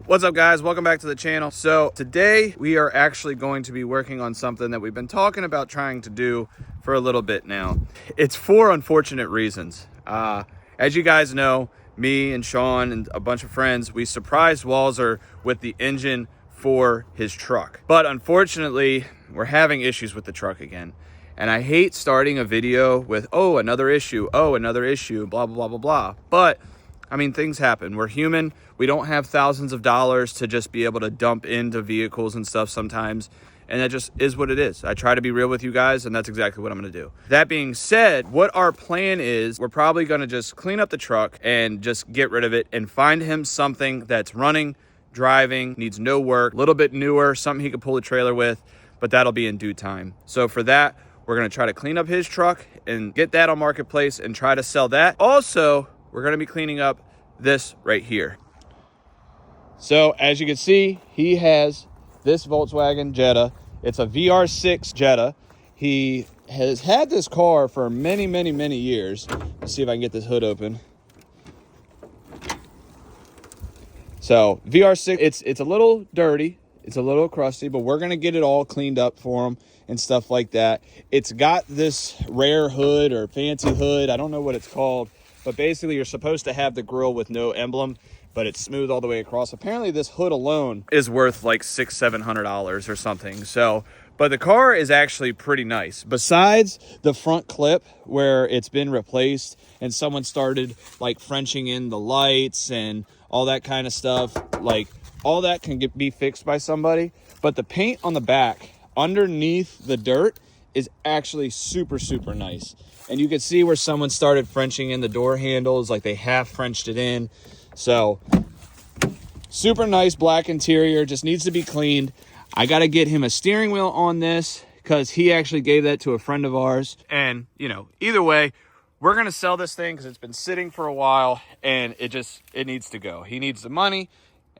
What's up, guys? Welcome back to the channel. So today we are actually going to be working on something that we've been talking about trying to do for a little bit now. It's for unfortunate reasons. As you guys know, me and Sean and a bunch of friends, we surprised Walzer with the engine for his truck. But unfortunately, we're having issues with the truck again. And I hate starting a video with, oh, another issue, blah, blah, blah, blah, blah. But I mean, things happen. We're human. We don't have thousands of dollars to just be able to dump into vehicles and stuff sometimes. And that just is what it is. I try to be real with you guys, and that's exactly what I'm going to do. That being said, what our plan is, we're probably going to just clean up the truck and just get rid of it and find him something that's running, driving, needs no work, a little bit newer, something he could pull a trailer with, but that'll be in due time. So for that, we're going to try to clean up his truck and get that on Marketplace and try to sell that. Also, we're going to be cleaning up this right here. So as you can see, he has this Volkswagen Jetta. It's a VR6 Jetta. He has had this car for many, many, many years. Let's see if I can get this hood open. So VR6, it's a little dirty. It's a little crusty, but we're going to get it all cleaned up for him and stuff like that. It's got this rare hood or fancy hood. I don't know what it's called. But basically, you're supposed to have the grille with no emblem, but it's smooth all the way across. Apparently, this hood alone is worth like $600-700 or something. So, but the car is actually pretty nice. Besides the front clip where it's been replaced and someone started like Frenching in the lights and all that kind of stuff, like all that can be fixed by somebody. But the paint on the back underneath the dirt is actually super, super nice. And you can see where someone started Frenching in the door handles, like they half Frenched it in. So super nice black interior, just needs to be cleaned. I got to get him a steering wheel on this because he actually gave that to a friend of ours. And, you know, either way, we're going to sell this thing because it's been sitting for a while and it needs to go. He needs the money.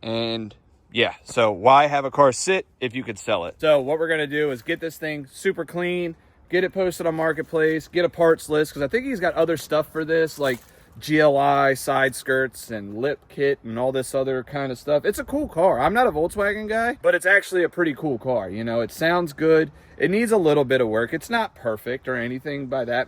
And yeah, so why have a car sit if you could sell it? So what we're going to do is get this thing super clean, get it posted on Marketplace, get a parts list, because I think he's got other stuff for this, like GLI, side skirts, and lip kit, and all this other kind of stuff. It's a cool car. I'm not a Volkswagen guy, but it's actually a pretty cool car. You know, it sounds good. It needs a little bit of work. It's not perfect or anything by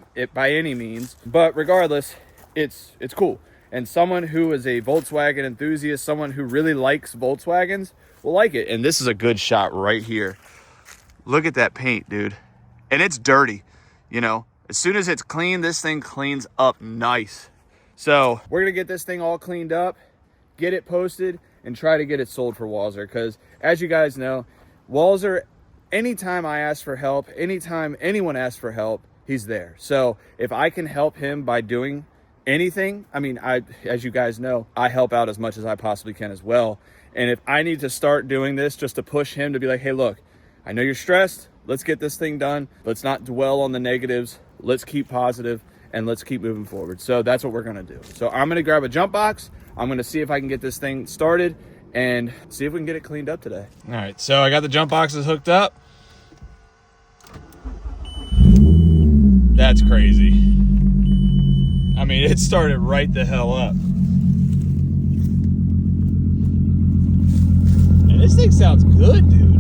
any means, but regardless, it's cool. And someone who is a Volkswagen enthusiast, someone who really likes Volkswagens, will like it. And this is a good shot right here. Look at that paint, dude. And it's dirty, you know. As soon as it's clean, this thing cleans up nice. So we're gonna get this thing all cleaned up, get it posted, and try to get it sold for Walzer. Because as you guys know, Walzer, anytime I ask for help, anytime anyone asks for help, he's there. So if I can help him by doing anything, I mean, as you guys know, I help out as much as I possibly can as well. And if I need to start doing this just to push him to be like, hey, look, I know you're stressed. Let's get this thing done. Let's not dwell on the negatives. Let's keep positive and let's keep moving forward. So that's what we're going to do. So I'm going to grab a jump box. I'm going to see if I can get this thing started and see if we can get it cleaned up today. All right. So I got the jump boxes hooked up. That's crazy. I mean, it started right the hell up. And this thing sounds good, dude.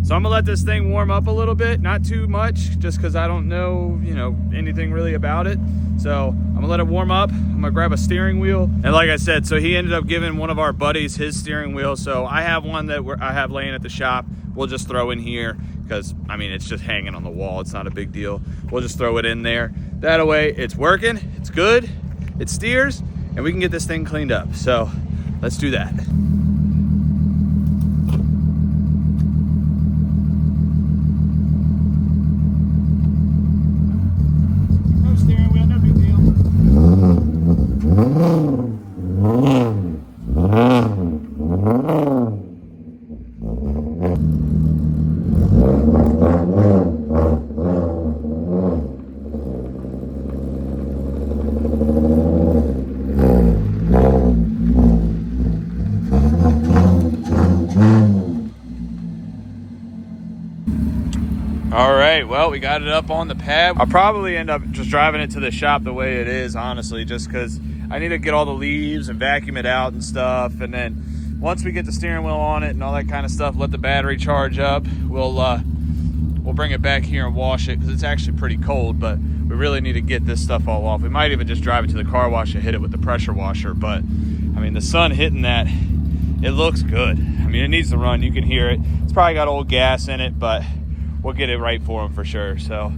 So I'm gonna let this thing warm up a little bit, not too much, just because I don't know, you know, anything really about it. So I'm gonna let it warm up. I'm gonna grab a steering wheel. And like I said, so he ended up giving one of our buddies his steering wheel. So I have one that I have laying at the shop. We'll just throw in here because, I mean, it's just hanging on the wall. It's not a big deal. We'll just throw it in there. That way it's working, it's good, it steers, and we can get this thing cleaned up. So let's do that. No steering wheel, no big deal. All right, well, we got it up on the pad. I'll probably end up just driving it to the shop the way it is, honestly, just because I need to get all the leaves and vacuum it out and stuff, and then once we get the steering wheel on it and all that kind of stuff, let the battery charge up, we'll bring it back here and wash it, because it's actually pretty cold, but we really need to get this stuff all off. We might even just drive it to the car wash and hit it with the pressure washer, but I mean, the sun hitting that, it looks good. I mean, it needs to run. You can hear it. It's probably got old gas in it, but we'll get it right for them for sure. So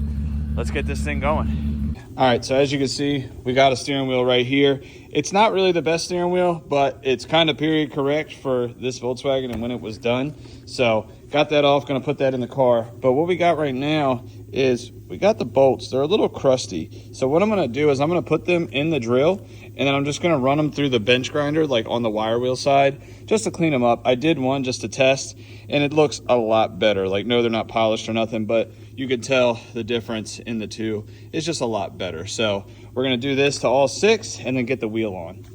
let's get this thing going. All right, so as you can see, we got a steering wheel right here. It's not really the best steering wheel, but it's kind of period correct for this Volkswagen and when it was done. So got that off, gonna put that in the car. But what we got right now is we got the bolts. They're a little crusty. So what I'm gonna do is I'm gonna put them in the drill, and then I'm just gonna run them through the bench grinder, like on the wire wheel side, just to clean them up. I did one just to test, and it looks a lot better. Like, no, they're not polished or nothing, but you could tell the difference in the two. It's just a lot better. So we're gonna do this to all 6 and then get the wheel on.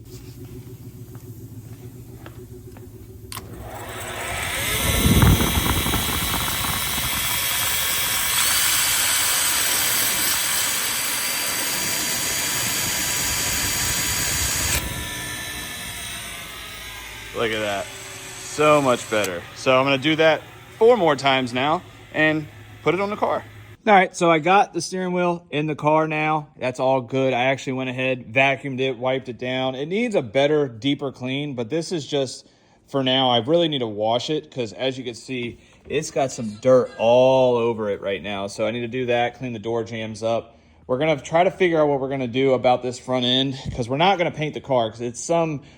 Look at that, so much better. So I'm gonna do that 4 more times now and put it on the car. All right, so I got the steering wheel in the car now. That's all good. I actually went ahead, vacuumed it, wiped it down. It needs a better, deeper clean, but this is just for now. I really need to wash it, because as you can see, it's got some dirt all over it right now. So I need to do that, clean the door jambs up. We're gonna try to figure out what we're gonna do about this front end, because we're not gonna paint the car, because it's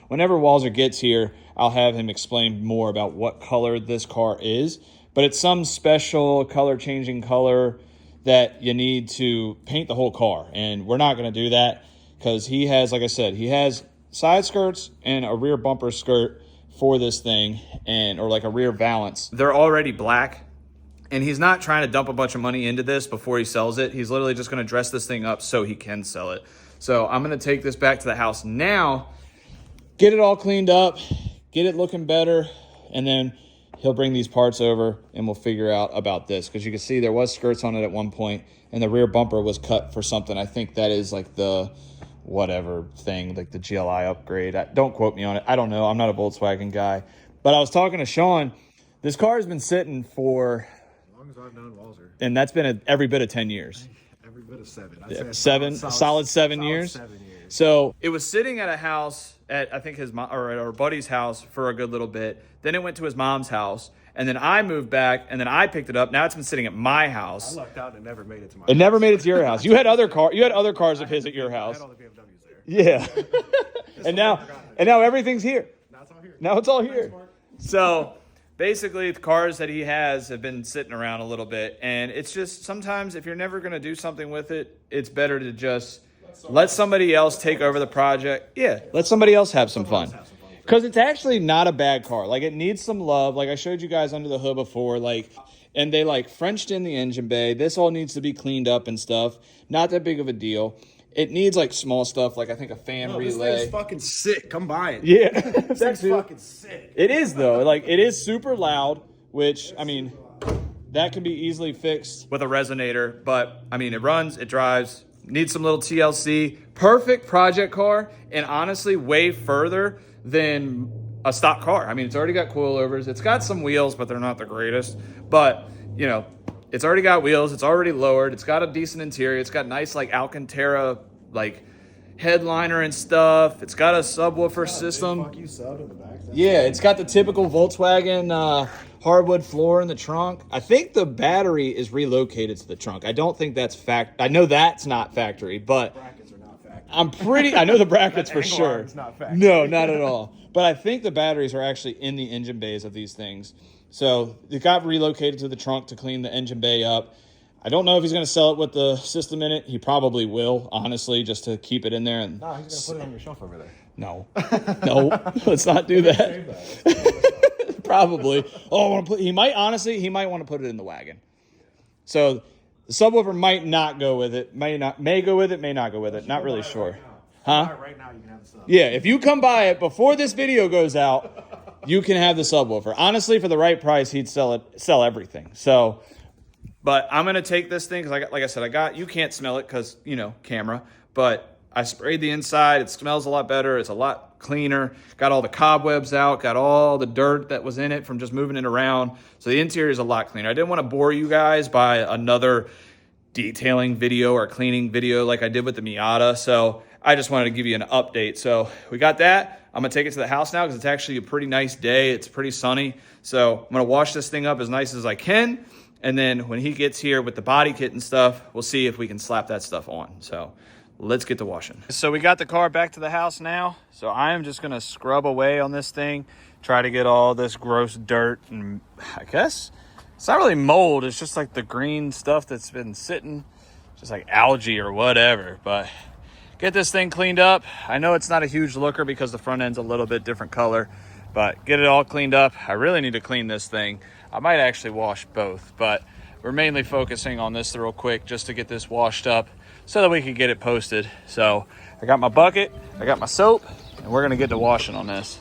whenever Walzer gets here, I'll have him explain more about what color this car is, but it's some special color changing color that you need to paint the whole car. And we're not gonna do that, because he has, like I said, he has side skirts and a rear bumper skirt for this thing, or like a rear valance. They're already black. And he's not trying to dump a bunch of money into this before he sells it. He's literally just going to dress this thing up so he can sell it. So I'm going to take this back to the house now, get it all cleaned up, get it looking better, and then he'll bring these parts over and we'll figure out about this. Because you can see there was skirts on it at one point, and the rear bumper was cut for something. I think that is like the whatever thing, like the GLI upgrade. Don't quote me on it. I don't know. I'm not a Volkswagen guy. But I was talking to Sean. This car has been sitting for... as I've known Walzer. And that's been every bit of 10 years. Every bit of 7. Solid 7 years. 7 years. So it was sitting at a house at, I think, his mom or at our buddy's house for a good little bit. Then it went to his mom's house. And then I moved back, and then I picked it up. Now it's been sitting at my house. I lucked out and it never made it to my house. It never made it to your house. You had other cars of his at your house. I had all the BMWs there. Yeah. and now everything's here. Now it's all here. Now it's all here. So basically, the cars that he has have been sitting around a little bit, and it's just sometimes if you're never going to do something with it, it's better to just let somebody else take over the project. Yeah, let somebody else have some fun. Because it's actually not a bad car. Like, it needs some love. Like, I showed you guys under the hood before, and they, Frenched in the engine bay. This all needs to be cleaned up and stuff. Not that big of a deal. It needs, small stuff, I think a fan relay. This thing's fucking sick. Come buy it. Yeah. This thing's fucking sick. It is, though. It is super loud, which, I mean, that can be easily fixed with a resonator. But, I mean, it runs, it drives, needs some little TLC. Perfect project car, and honestly, way further than a stock car. I mean, it's already got coilovers. It's got some wheels, but they're not the greatest. But, it's already got wheels. It's already lowered. It's got a decent interior. It's got nice, Alcantara, headliner and stuff. It's got a subwoofer system. Fuck you, sub in the back. Yeah, it's got the typical Volkswagen hardwood floor in the trunk. I think the battery is relocated to the trunk. I don't think that's I know that's not factory, but brackets are not factory. I know the brackets for sure. It's not factory. No, not at all. But I think the batteries are actually in the engine bays of these things. So it got relocated to the trunk to clean the engine bay up. I don't know if he's going to sell it with the system in it. He probably will, honestly, just to keep it in there. No, he's going to put it on your shelf over there. No. Let's not do that. Probably. He might want to put it in the wagon. So the subwoofer might not go with it. May go with it, may not go with it. Not really sure. Huh? Right now, you can have the sub. Yeah, if you come by it before this video goes out, you can have the subwoofer. Honestly, for the right price, he'd sell everything. So, but I'm going to take this thing because, like I said, you can't smell it because, camera. But I sprayed the inside. It smells a lot better. It's a lot cleaner. Got all the cobwebs out. Got all the dirt that was in it from just moving it around. So the interior is a lot cleaner. I didn't want to bore you guys by another detailing video or cleaning video like I did with the Miata. So I just wanted to give you an update. So we got that. I'm going to take it to the house now because it's actually a pretty nice day. It's pretty sunny. So I'm going to wash this thing up as nice as I can. And then when he gets here with the body kit and stuff, we'll see if we can slap that stuff on. So let's get to washing. So we got the car back to the house now. So I am just going to scrub away on this thing, try to get all this gross dirt. And I guess it's not really mold. It's just like the green stuff that's been sitting, just like algae or whatever. But get this thing cleaned up. I know it's not a huge looker because the front end's a little bit different color, but get it all cleaned up. I really need to clean this thing. I might actually wash both, but we're mainly focusing on this real quick just to get this washed up so that we can get it posted. So I got my bucket, I got my soap, and we're gonna get to washing on this.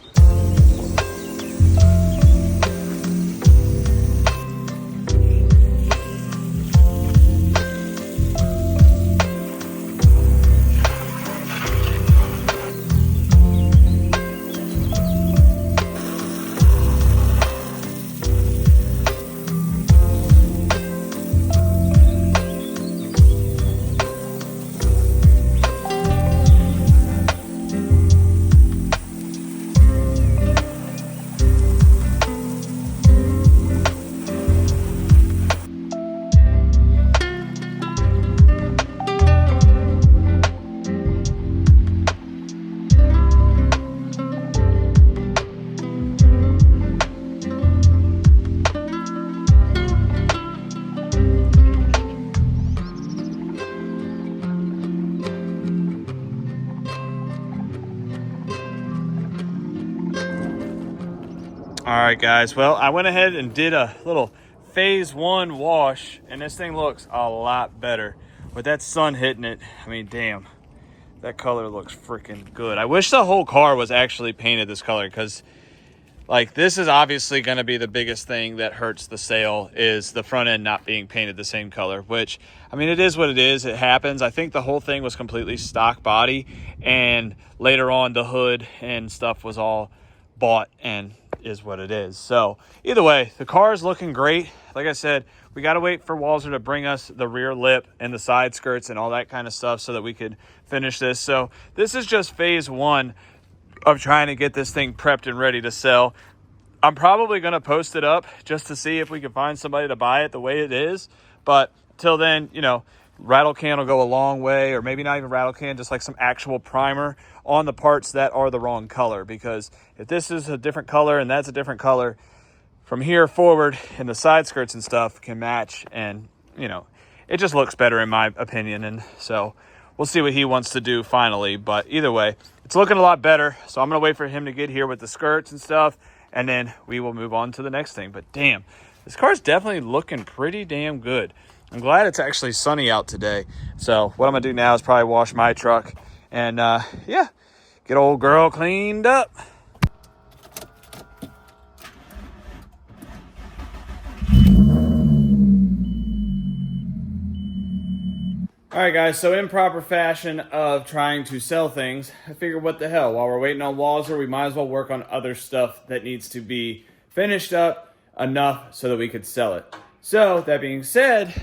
All right, guys. Well, I went ahead and did a little phase 1 wash, and this thing looks a lot better. With that sun hitting it, I mean, damn, that color looks freaking good. I wish the whole car was actually painted this color because, like, this is obviously going to be the biggest thing that hurts the sale is the front end not being painted the same color, which, I mean, it is what it is. It happens. I think the whole thing was completely stock body, and later on the hood and stuff was all bought and is what it is. So either way, the car is looking great. Like I said, we got to wait for Walzer to bring us the rear lip and the side skirts and all that kind of stuff so that we could finish this. So this is just phase 1 of trying to get this thing prepped and ready to sell. I'm probably going to post it up just to see if we can find somebody to buy it the way it is. But till then, you know, rattle can will go a long way, or maybe not even rattle can, just like some actual primer on the parts that are the wrong color. Because if this is a different color and that's a different color, from here forward and the side skirts and stuff can match, and you know, it just looks better in my opinion. And so we'll see what he wants to do finally. But either way, it's looking a lot better. So I'm going to wait for him to get here with the skirts and stuff, and then we will move on to the next thing. But damn, this car's definitely looking pretty damn good. I'm glad it's actually sunny out today. So what I'm going to do now is probably wash my truck and, yeah, get old girl cleaned up. All right, guys, so in proper fashion of trying to sell things, I figured what the hell, while we're waiting on Walzer, we might as well work on other stuff that needs to be finished up enough so that we could sell it. So, that being said,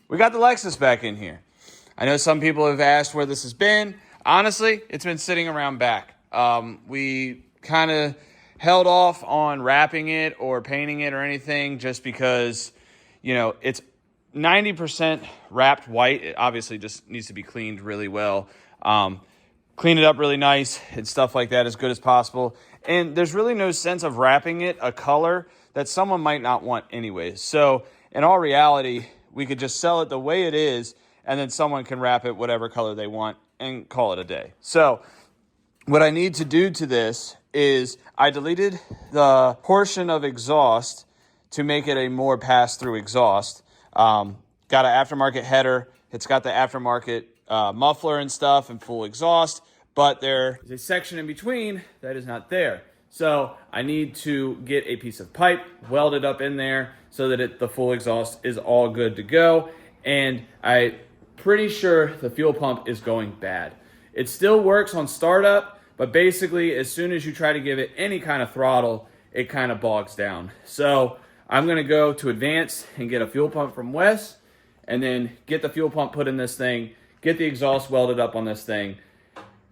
we got the Lexus back in here. I know some people have asked where this has been. Honestly, it's been sitting around back. We kind of held off on wrapping it or painting it or anything just because, you know, it's 90% wrapped white. It obviously just needs to be cleaned really well. Clean it up really nice and stuff like that as good as possible. And there's really no sense of wrapping it a color that someone might not want anyways. So in all reality, we could just sell it the way it is, and then someone can wrap it whatever color they want and call it a day. So what I need to do to this is I deleted the portion of exhaust to make it a more pass-through exhaust. Got an aftermarket header. It's got the aftermarket muffler and stuff and full exhaust, but there is a section in between that is not there. So I need to get a piece of pipe, weld it up in there so that the full exhaust is all good to go. And I pretty sure the fuel pump is going bad. It still works on startup, but basically as soon as you try to give it any kind of throttle, it kind of bogs down. So I'm gonna go to Advanced and get a fuel pump from Wes, and then get the fuel pump put in this thing, get the exhaust welded up on this thing,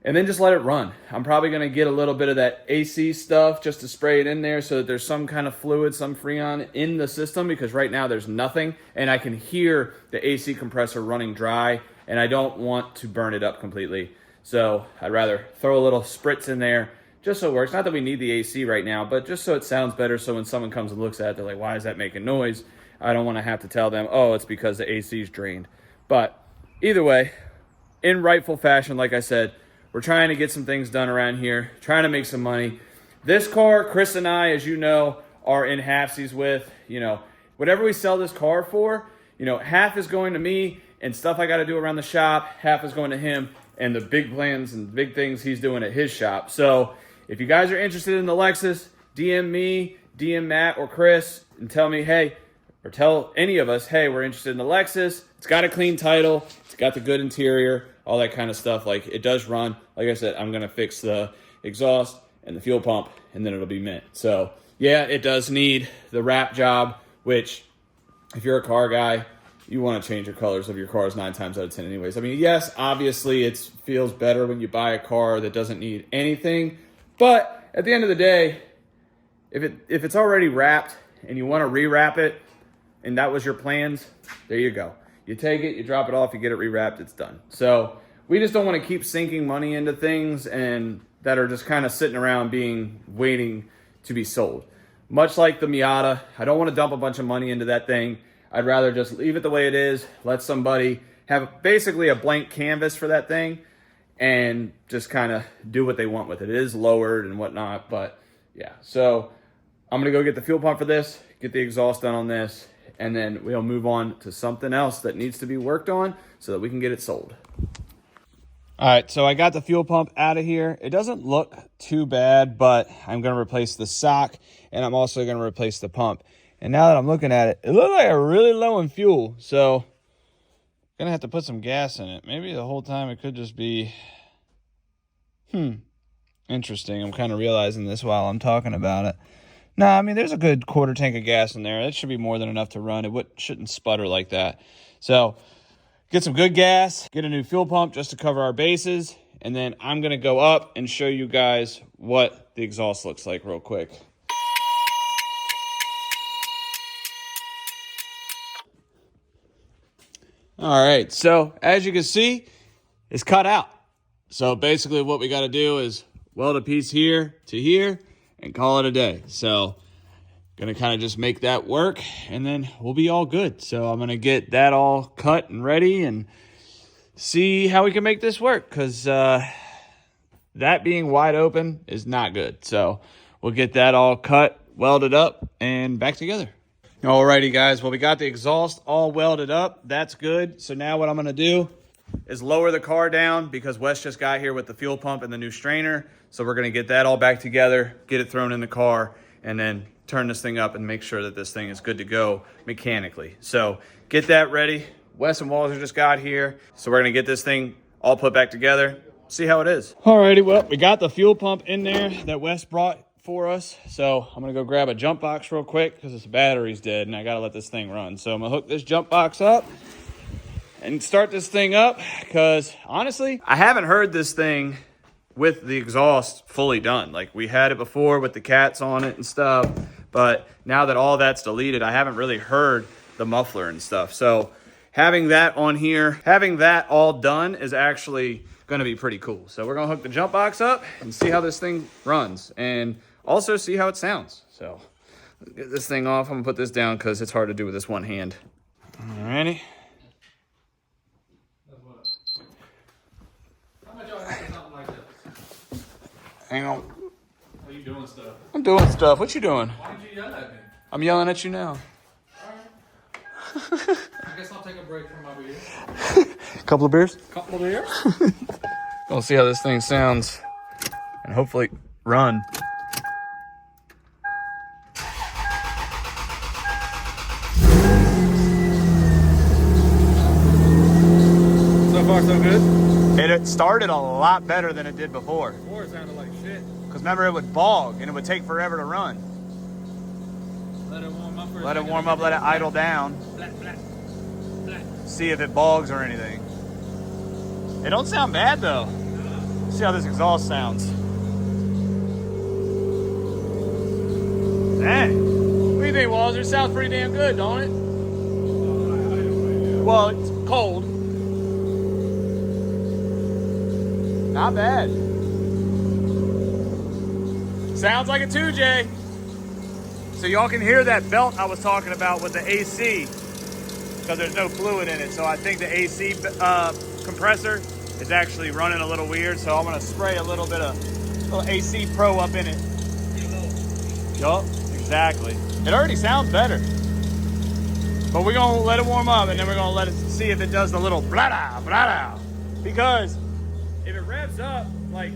and then just let it run. I'm probably gonna get a little bit of that AC stuff just to spray it in there so that there's some kind of fluid, some Freon in the system, because right now there's nothing, and I can hear the AC compressor running dry, and I don't want to burn it up completely. So I'd rather throw a little spritz in there just so it works. Not that we need the AC right now, but just so it sounds better, so when someone comes and looks at it, they're like, why is that making noise? I don't want to have to tell them, oh, it's because the AC is drained. But either way, in rightful fashion, like I said, we're trying to get some things done around here, trying to make some money. This car, Chris and I, as you know, are in halfsies with. Whatever we sell this car for, half is going to me and stuff I got to do around the shop, half is going to him and the big plans and big things he's doing at his shop. So if you guys are interested in the Lexus, DM me, DM Matt or Chris, and tell me, hey, or tell any of us, hey, we're interested in the Lexus. It's got a clean title. It's got the good interior, all that kind of stuff. Like, it does run. Like I said, I'm going to fix the exhaust and the fuel pump, and then it'll be mint. So, yeah, it does need the wrap job, which, if you're a car guy, you want to change your colors of your cars 9 times out of 10 anyways. I mean, yes, obviously it feels better when you buy a car that doesn't need anything. But at the end of the day, if it's already wrapped and you want to rewrap it, and that was your plans, there you go. You take it, you drop it off, you get it rewrapped, it's done. So we just don't want to keep sinking money into things and that are just kind of sitting around waiting to be sold. Much like the Miata, I don't want to dump a bunch of money into that thing. I'd rather just leave it the way it is, let somebody have basically a blank canvas for that thing, and just kind of do what they want with it. It is lowered and whatnot, but yeah. So I'm going to go get the fuel pump for this, get the exhaust done on this, and then we'll move on to something else that needs to be worked on so that we can get it sold. All right, so I got the fuel pump out of here. It doesn't look too bad, but I'm going to replace the sock, and I'm also going to replace the pump. And now that I'm looking at it, it looks like I'm really low in fuel, so I'm going to have to put some gas in it. Maybe the whole time it could just be, interesting. I'm kind of realizing this while I'm talking about it. Nah, I mean, there's a good quarter tank of gas in there. That should be more than enough to run. It shouldn't sputter like that. So get some good gas, get a new fuel pump just to cover our bases, and then I'm going to go up and show you guys what the exhaust looks like real quick. All right, so as you can see, it's cut out. So basically what we got to do is weld a piece here to here and call it a day. So gonna kind of just make that work, and then we'll be all good. So I'm gonna get that all cut and ready and see how we can make this work, because that being wide open is not good. So we'll get that all cut, welded up, and back together. Alrighty guys, well, we got the exhaust all welded up. That's good. So now what I'm gonna do is lower the car down, because Wes just got here with the fuel pump and the new strainer. So we're gonna get that all back together, get it thrown in the car, and then turn this thing up and make sure that this thing is good to go mechanically. So get that ready. Wes and Walter just got here. So we're gonna get this thing all put back together, see how it is. Alrighty, well, we got the fuel pump in there that Wes brought for us. So I'm gonna go grab a jump box real quick, because its battery's dead and I gotta let this thing run. So I'm gonna hook this jump box up and start this thing up, because honestly, I haven't heard this thing with the exhaust fully done. Like, we had it before with the cats on it and stuff, but now that all that's deleted, I haven't really heard the muffler and stuff. So having that on here, having that all done is actually gonna be pretty cool. So we're gonna hook the jump box up and see how this thing runs, and also see how it sounds. So get this thing off. I'm gonna put this down because it's hard to do with this one hand. Alrighty. Hang on. Are you doing stuff? I'm doing stuff. What you doing? Why did you yell at me? I'm yelling at you now. Alright. I guess I'll take a break from my beer. Couple of beers? Couple of beers? We'll see how this thing sounds, and hopefully run. far, so good? It started a lot better than it did before. Before it sounded like shit. Because remember, it would bog and it would take forever to run. Let it warm up for a Let it second warm and up, get let it that idle down. black, black, black. See if it bogs or anything. It don't sound bad though. See how this exhaust sounds. Dang. What do you think, Walls? It sounds pretty damn good, don't it? Well, it's cold. Not bad. Sounds like a 2J. So y'all can hear that belt I was talking about with the AC, because there's no fluid in it. So I think the AC compressor is actually running a little weird. So I'm gonna spray a little bit of little AC Pro up in it. Yup, exactly. It already sounds better. But we're gonna let it warm up and then we're gonna let it see if it does the little blah blah. Because if it revs up like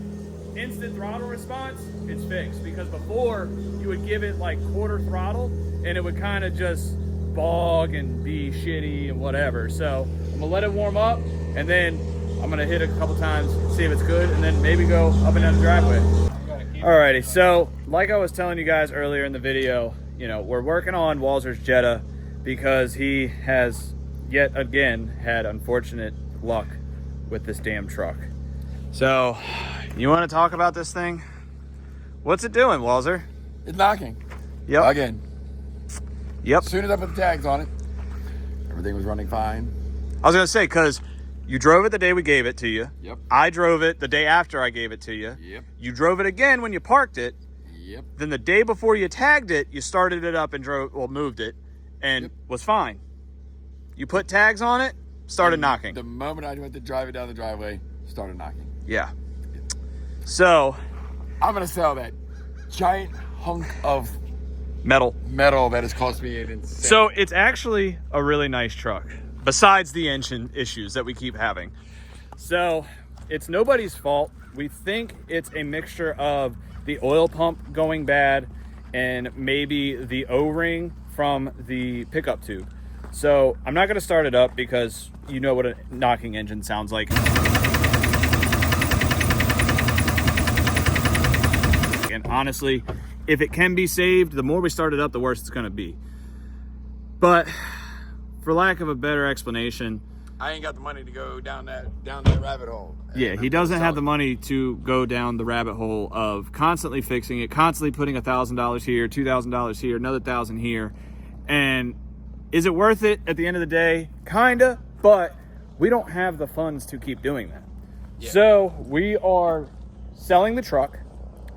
instant throttle response, it's fixed. Because before you would give it like quarter throttle and it would kind of just bog and be shitty and whatever. So I'm gonna let it warm up and then I'm gonna hit it a couple times, see if it's good, and then maybe go up and down the driveway. Alrighty, so like I was telling you guys earlier in the video, you know, we're working on Walzer's Jetta because he has yet again had unfortunate luck with this damn truck. So, you want to talk about this thing? What's it doing, Walzer? It's knocking. Yep. Again. Yep. As soon as I put the tags on it, everything was running fine. I was going to say, because you drove it the day we gave it to you. Yep. I drove it the day after I gave it to you. Yep. You drove it again when you parked it. Yep. Then the day before you tagged it, you started it up and moved it, and Yep. was fine. You put tags on it, started knocking. The moment I went to drive it down the driveway, started knocking. Yeah. So, I'm gonna sell that giant hunk of metal. metal that has cost me an insane. So it's actually a really nice truck, besides the engine issues that we keep having. So it's nobody's fault. We think it's a mixture of the oil pump going bad and maybe the O-ring from the pickup tube. So I'm not gonna start it up because you know what a knocking engine sounds like. And honestly, if it can be saved, the more we start it up, the worse it's gonna be. But for lack of a better explanation, I ain't got the money to go down that rabbit hole. yeah, he doesn't have the money to go down the rabbit hole of constantly fixing it, constantly putting $1,000 here, $2,000 here, another $1,000 here. And is it worth it at the end of the day? Kinda, but we don't have the funds to keep doing that. Yeah. So we are selling the truck.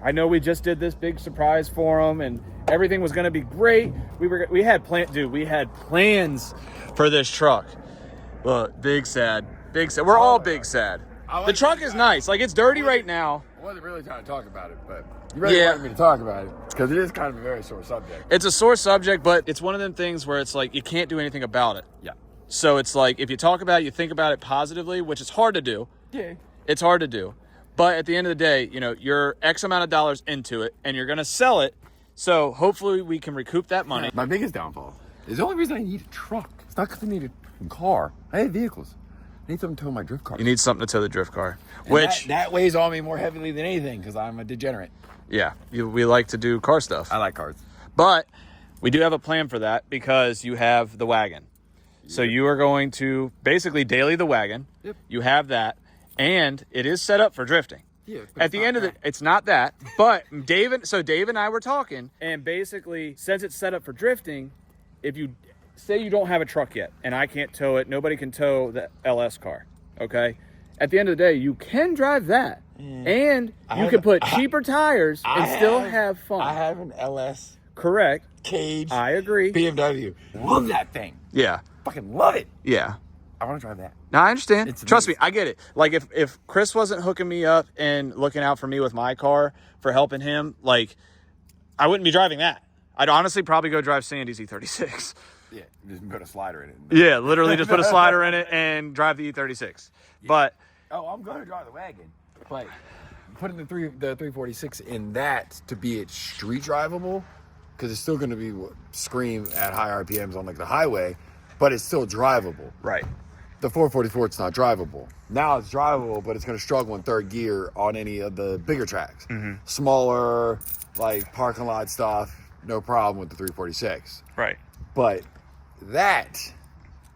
I know we just did this big surprise for him and everything was gonna be great. We had plans for this truck. But big sad. We're all big sad. The truck is nice. Like, it's dirty right now. I wasn't really trying to talk about it, but you really wanted me to talk about it because it is kind of a very sore subject. It's a sore subject, but it's one of them things where it's like you can't do anything about it. Yeah. So it's like if you talk about it, you think about it positively, which is hard to do. Yeah. It's hard to do. But at the end of the day, you know, you're X amount of dollars into it and you're going to sell it. So hopefully we can recoup that money. My biggest downfall is the only reason I need a truck. It's not because I need a car. I have vehicles. I need something to tow my drift car. You need something to tow the drift car, And which that weighs on me more heavily than anything because I'm a degenerate. yeah, we like to do car stuff. I like cars. But we do have a plan for that because you have the wagon. So you are going to basically daily the wagon. Yep. You have that, and it is set up for drifting. Yeah, At the end of it's not that, but Dave and I were talking, and basically, since it's set up for drifting, if you say you don't have a truck yet, and I can't tow it, nobody can tow the LS car, okay? At the end of the day, you can drive that, and you can put cheaper tires and still have fun. I have an LS Correct. cage. I agree. BMW. Love that thing. Yeah. Fucking love it. Yeah. I want to drive that. No, I understand. It's Trust me, amazing. I get it. Like if Chris wasn't hooking me up and looking out for me with my car for helping him, like I wouldn't be driving that. I'd honestly probably go drive Sandy's E36. Yeah, just put a slider in it. Yeah, literally just put a slider in it and drive the E36. But Oh, I'm going to drive the wagon. But putting the 346 in that to be it street drivable, because it's still going to be scream at high RPMs on like the highway, but it's still drivable. right. the 444, it's not drivable. Now it's drivable, but it's going to struggle in third gear on any of the bigger tracks. Smaller, like parking lot stuff, no problem with the 346. Right. But that,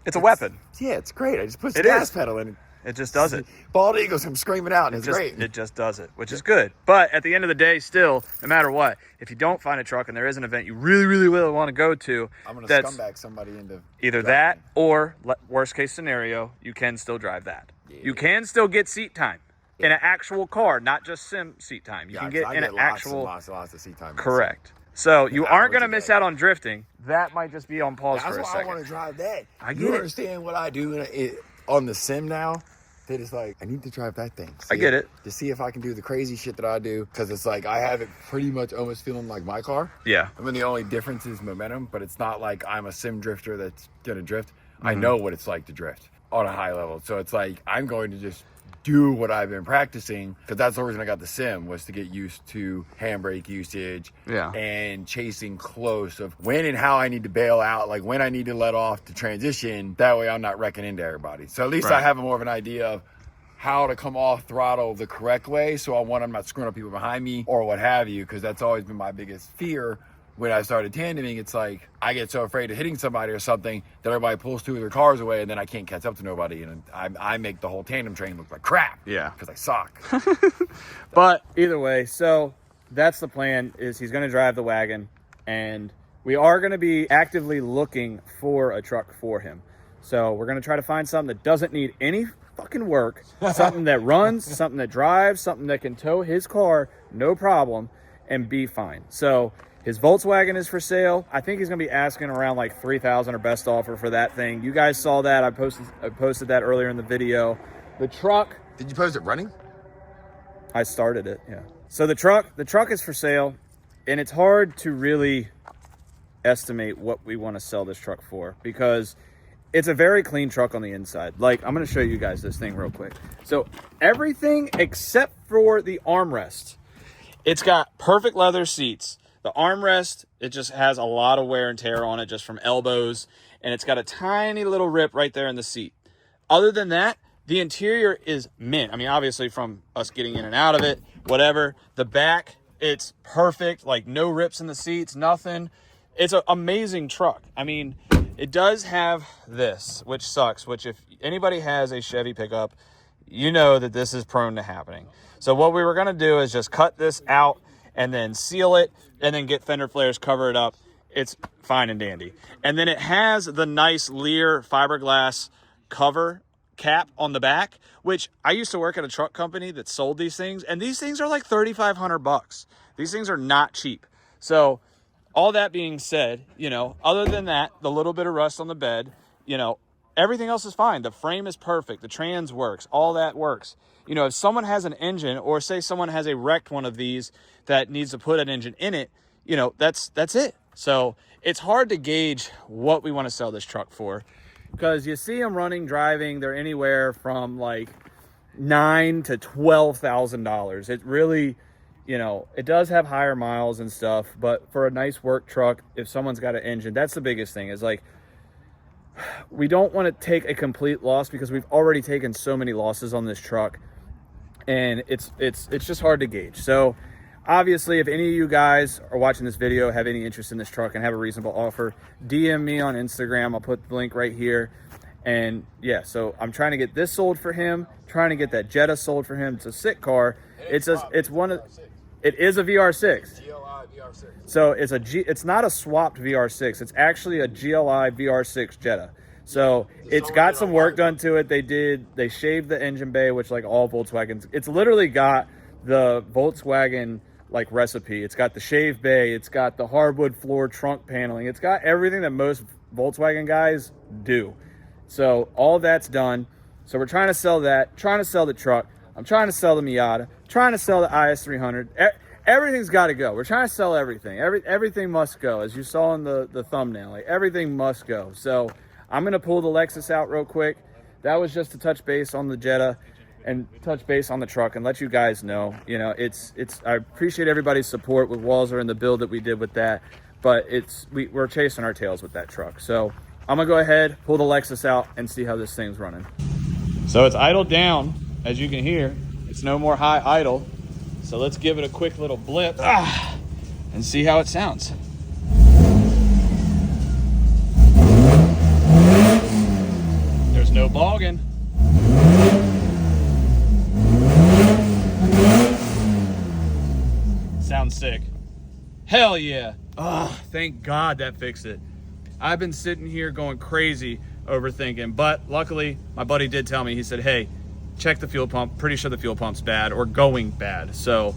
It's a weapon. yeah, it's great. I just put the It gas is. pedal in. It just does it. Bald eagles come screaming out, and it's great. It just does it, which is good. But at the end of the day, still, no matter what, if you don't find a truck and there is an event you really, really, really want to go to, I'm going to that's scumbag somebody into either driving. that or, worst case scenario, you can still drive that. Yeah. You can still get seat time in an actual car, not just sim seat time. You Yeah, can 'cause get I in an lots actual. and lots and lots of seat time. Correct. So you aren't going to hours a miss day. out on drifting. That might just be on pause That's for a why I second. want to drive that. I get you it. understand what I do on the sim now? That it's like, I need to drive that thing. I get it. To see if I can do the crazy shit that I do. Because it's like, I have it pretty much almost feeling like my car. Yeah. I mean, the only difference is momentum, but it's not like I'm a sim drifter that's going to drift. I know what it's like to drift on a high level. So it's like, I'm going to just do what I've been practicing, because that's the reason I got the sim, was to get used to handbrake usage and chasing close of when and how I need to bail out, like when I need to let off to transition. That way I'm not wrecking into everybody. So at least I have more of an idea of how to come off throttle the correct way. So I'm not screwing up people behind me or what have you, because that's always been my biggest fear. When I started tandeming, it's like I get so afraid of hitting somebody or something that everybody pulls two of their cars away, and then I can't catch up to nobody, and I make the whole tandem train look like crap. Yeah. Because I suck. But either way, so that's the plan, is he's going to drive the wagon, and we are going to be actively looking for a truck for him. So we're going to try to find something that doesn't need any fucking work, something that runs, something that drives, something that can tow his car, no problem, and be fine. So his Volkswagen is for sale. I think he's going to be asking around like $3,000 or best offer for that thing. You guys saw that. I posted that earlier in the video. The truck, Did you post it running? I started it, yeah. So the truck is for sale, and it's hard to really estimate what we want to sell this truck for, because it's a very clean truck on the inside. Like, I'm going to show you guys this thing real quick. So everything except for the armrest, it's got perfect leather seats. The armrest, it just has a lot of wear and tear on it just from elbows, and it's got a tiny little rip right there in the seat. Other than that, the interior is mint. I mean, obviously from us getting in and out of it, whatever. The back, it's perfect, like no rips in the seats, nothing. It's an amazing truck. I mean, it does have this, which sucks, which if anybody has a Chevy pickup, you know that this is prone to happening. So what we were going to do is just cut this out and then seal it, and then get fender flares, cover it up. It's fine and dandy. And then it has the nice Lear fiberglass cover cap on the back, which I used to work at a truck company that sold these things, and these things are like $3,500. These things are not cheap. So all that being said, you know, other than that, the little bit of rust on the bed, you know, everything else is fine. The frame is perfect. The trans works. All that works. You know, if someone has an engine, or say someone has a wrecked one of these that needs to put an engine in it, you know, that's it. So it's hard to gauge what we want to sell this truck for, because you see them running, driving, they're anywhere from like $9,000 to $12,000. It really, you know, it does have higher miles and stuff, but for a nice work truck, if someone's got an engine, that's the biggest thing, is like, we don't want to take a complete loss, because we've already taken so many losses on this truck, and it's just hard to gauge. So obviously, if any of you guys are watching this video, have any interest in this truck and have a reasonable offer, DM me on Instagram. I'll put the link right here. And yeah, so I'm trying to get this sold for him, trying to get that Jetta sold for him. It's a sick car. It is a VR6. GLI VR6. So it's not a swapped VR6. It's actually a GLI VR6 Jetta. So it's got some work done to it. They shaved the engine bay, which like all Volkswagens, it's literally got the Volkswagen like recipe. It's got the shaved bay. It's got the hardwood floor trunk paneling. It's got everything that most Volkswagen guys do. So all that's done. So we're trying to sell that, trying to sell the truck. I'm trying to sell the Miata, trying to sell the IS300. Everything's got to go. We're trying to sell everything. Everything must go. As you saw in the thumbnail, like everything must go. So I'm going to pull the Lexus out real quick. That was just to touch base on the Jetta and touch base on the truck and let you guys know, you know, I appreciate everybody's support with Walzer and the build that we did with that, but we're chasing our tails with that truck. So I'm gonna go ahead, pull the Lexus out and see how this thing's running. So it's idled down, as you can hear. It's no more high idle. So let's give it a quick little blip and see how it sounds. There's no bogging. Sounds sick. Hell yeah. Oh, thank God that fixed it. I've been sitting here going crazy overthinking, but luckily my buddy did tell me, he said, hey, check the fuel pump. Pretty sure the fuel pump's bad or going bad. So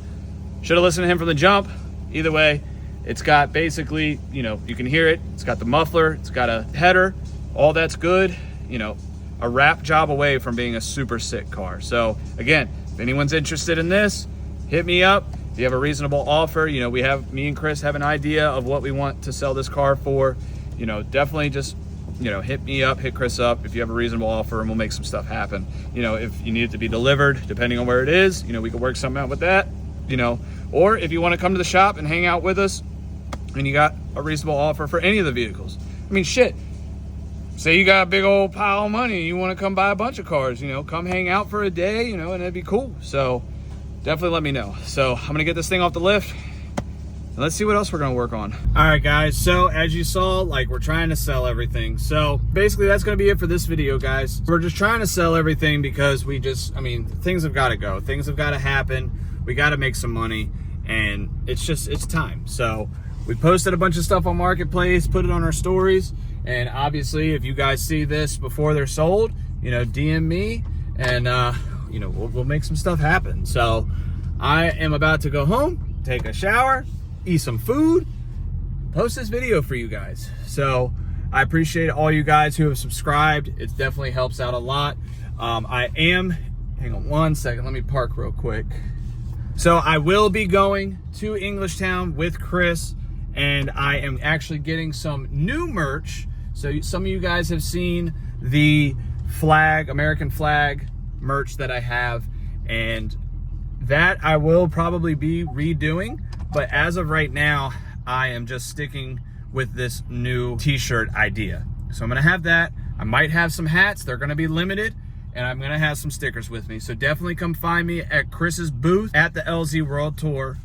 should have listened to him from the jump. Either way, it's got basically, you know, you can hear it. It's got the muffler, it's got a header, all that's good. You know, a wrap job away from being a super sick car. So again, if anyone's interested in this, hit me up. If you have a reasonable offer, you know, me and Chris have an idea of what we want to sell this car for. You know, definitely just, you know, hit me up, hit Chris up if you have a reasonable offer, and we'll make some stuff happen. You know, if you need it to be delivered, depending on where it is, you know, we can work something out with that, you know. Or if you want to come to the shop and hang out with us and you got a reasonable offer for any of the vehicles. I mean, shit, say you got a big old pile of money and you want to come buy a bunch of cars, you know, come hang out for a day, you know, and it'd be cool. So definitely let me know. So I'm gonna get this thing off the lift and let's see what else we're gonna work on. All right, guys, so as you saw, like, we're trying to sell everything. So basically that's gonna be it for this video, guys. We're just trying to sell everything because I mean, things have gotta go. Things have gotta happen. We gotta make some money, and it's time. So we posted a bunch of stuff on Marketplace, put it on our stories, and obviously if you guys see this before they're sold, you know, DM me, and you know, we'll make some stuff happen. So I am about to go home, take a shower, eat some food, post this video for you guys. So I appreciate all you guys who have subscribed. It definitely helps out a lot. Hang on one second, let me park real quick. So I will be going to Englishtown with Chris, and I am actually getting some new merch. So some of you guys have seen the flag, American flag merch that I have, and that I will probably be redoing. But as of right now, I am just sticking with this new t-shirt idea. So I'm gonna have that. I might have some hats. They're gonna be limited, and I'm gonna have some stickers with me. So definitely come find me at Chris's booth at the LZ World Tour.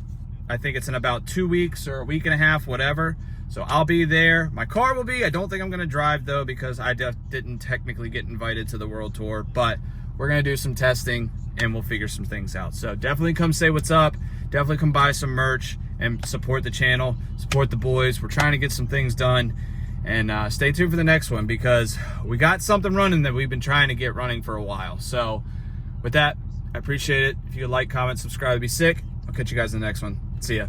I think it's in about 2 weeks or a week and a half, whatever. So I'll be there. My car will be. I don't think I'm gonna drive though, because I didn't technically get invited to the World Tour, but we're gonna do some testing and we'll figure some things out. So definitely come say what's up. Definitely come buy some merch and support the channel, support the boys. We're trying to get some things done, and stay tuned for the next one, because we got something running that we've been trying to get running for a while. So with that, I appreciate it. If you could like, comment, subscribe, it'd be sick. I'll catch you guys in the next one. See ya.